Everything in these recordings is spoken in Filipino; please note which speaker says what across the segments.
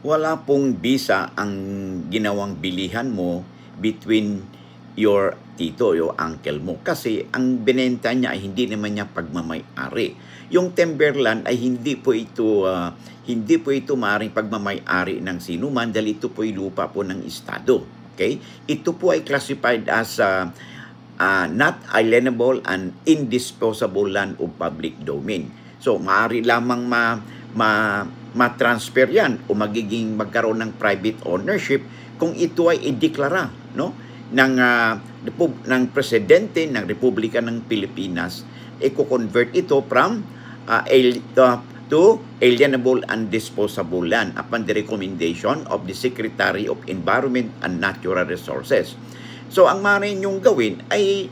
Speaker 1: Wala pong bisa ang ginawang bilihan mo between your tito, your uncle mo. Kasi ang binenta niya ay hindi naman niya pagmamay-ari. Yung timberland ay hindi po ito maaaring pagmamay-ari ng sinuman dahil ito po ay lupa po ng estado. Okay? Ito po ay classified as not alienable and indisposable land of public domain. So, maaari lamang ma-transfer yan o magkaroon ng private ownership kung ito ay ideklara, no, ng presidente ng Republika ng Pilipinas. I-convert ito from to alienable and disposable land upon the recommendation of the Secretary of Environment and Natural Resources. So, ang maaari ninyong gawin ay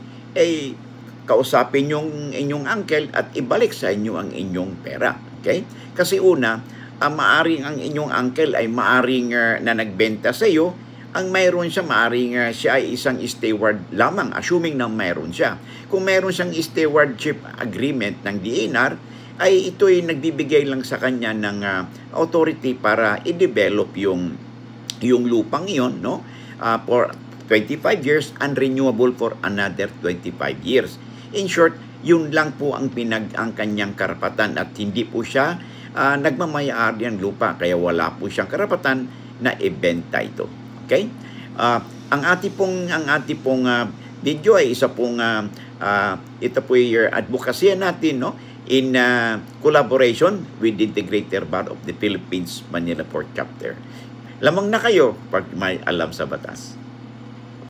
Speaker 1: kausapin yung inyong uncle at ibalik sa inyo ang inyong pera. Okay? Kasi una, maaring ang inyong uncle ay maaring na nagbenta sa iyo, ang mayroon siya, maaring siya ay isang steward lamang, assuming na mayroon siya. Kung mayroon siyang stewardship agreement ng DENR, ay ito ay nagbibigay lang sa kanya ng authority para i-develop yung lupang iyon, no? For 25 years and renewable for another 25 years. In short, yun lang po ang kanyang karapatan at hindi po siya nagmamayari ng lupa kaya wala po siyang karapatan na ibenta ito. Okay? Ang ating pong video ay isa pong ito po yung advocacy natin, no, in collaboration with the Integrated Bar of the Philippines Manila Port Chapter. Lamang na kayo pag may alam sa batas.